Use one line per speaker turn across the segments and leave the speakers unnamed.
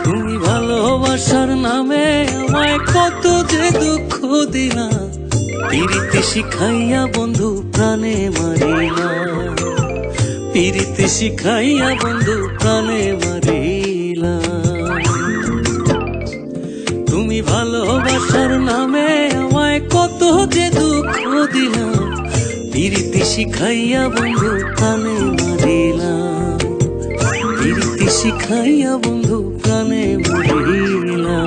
তুমি ভালোবাসার নামে আমায় কত যে দুঃখ দিলা, পিরিতি শিখাইয়া বন্ধু প্রাণে মারিলা, পিরিতি শিখাইয়া বন্ধু প্রাণে মারিলা। তুমি ভালোবাসার নামে আমায় কত যে দুঃখ দিলা, পিরিতি শিখাইয়া বন্ধু প্রাণে মারিলা, পিরিতি শিখাইয়া বন্ধু প্রাণে মারিলা।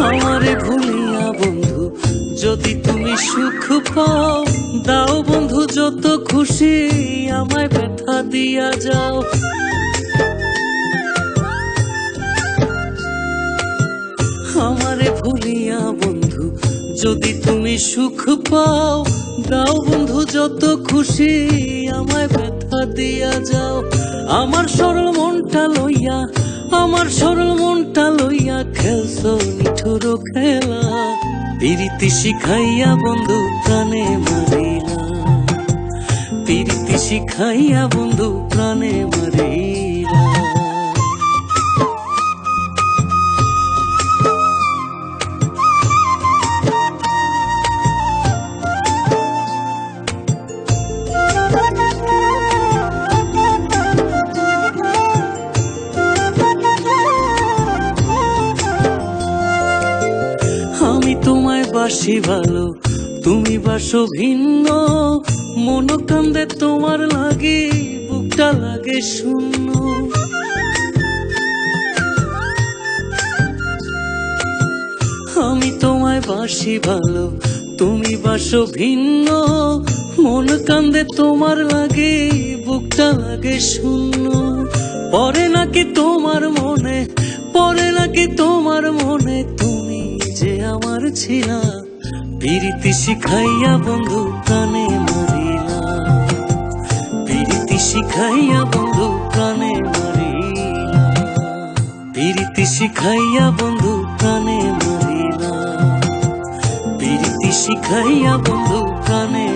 আমারে ভুলিয়া বন্ধু যদি তুমি সুখ পাও, দাও বন্ধু যত খুশি আমায় ব্যথা দিয়া যাও। আমারে ভুলিয়া বন্ধু যদি তুমি সুখ পাও, দাও বন্ধু যত খুশি আমায় ব্যথা দিয়া যাও। আমার সরল মনটা লইয়া, আমার সরল মনটা লইয়া খেলছো নিঠুর খেলা, পিরিতি শিখাইয়া বন্ধু প্রাণে মারিলা, পিরিতি শিখাইয়া বন্ধু প্রাণে মারিলা। আমি তোমায় বাসি ভালো, তুমি বাসো ভিন্ন, মন কান্দে তোমার লাগে, বুকটা লাগে শূন্য। আমি তোমায় বাসি ভালো, তুমি বাসো ভিন্ন, মন কান্দে তোমার লাগে, বুকটা লাগে শূন্য। পরে নাকি তোমার মনে, পরে নাকি তোমার মনে তুমি যে আমার ছিলা, পিরিতি শিখাইয়া বন্ধু প্রাণে মারিলা, পিরিতি শিখাইয়া বন্ধু প্রাণে মারিলা, পিরিতি শিখাইয়া বন্ধু প্রাণে মারিলা, পিরিতি শিখাইয়া বন্ধু প্রাণে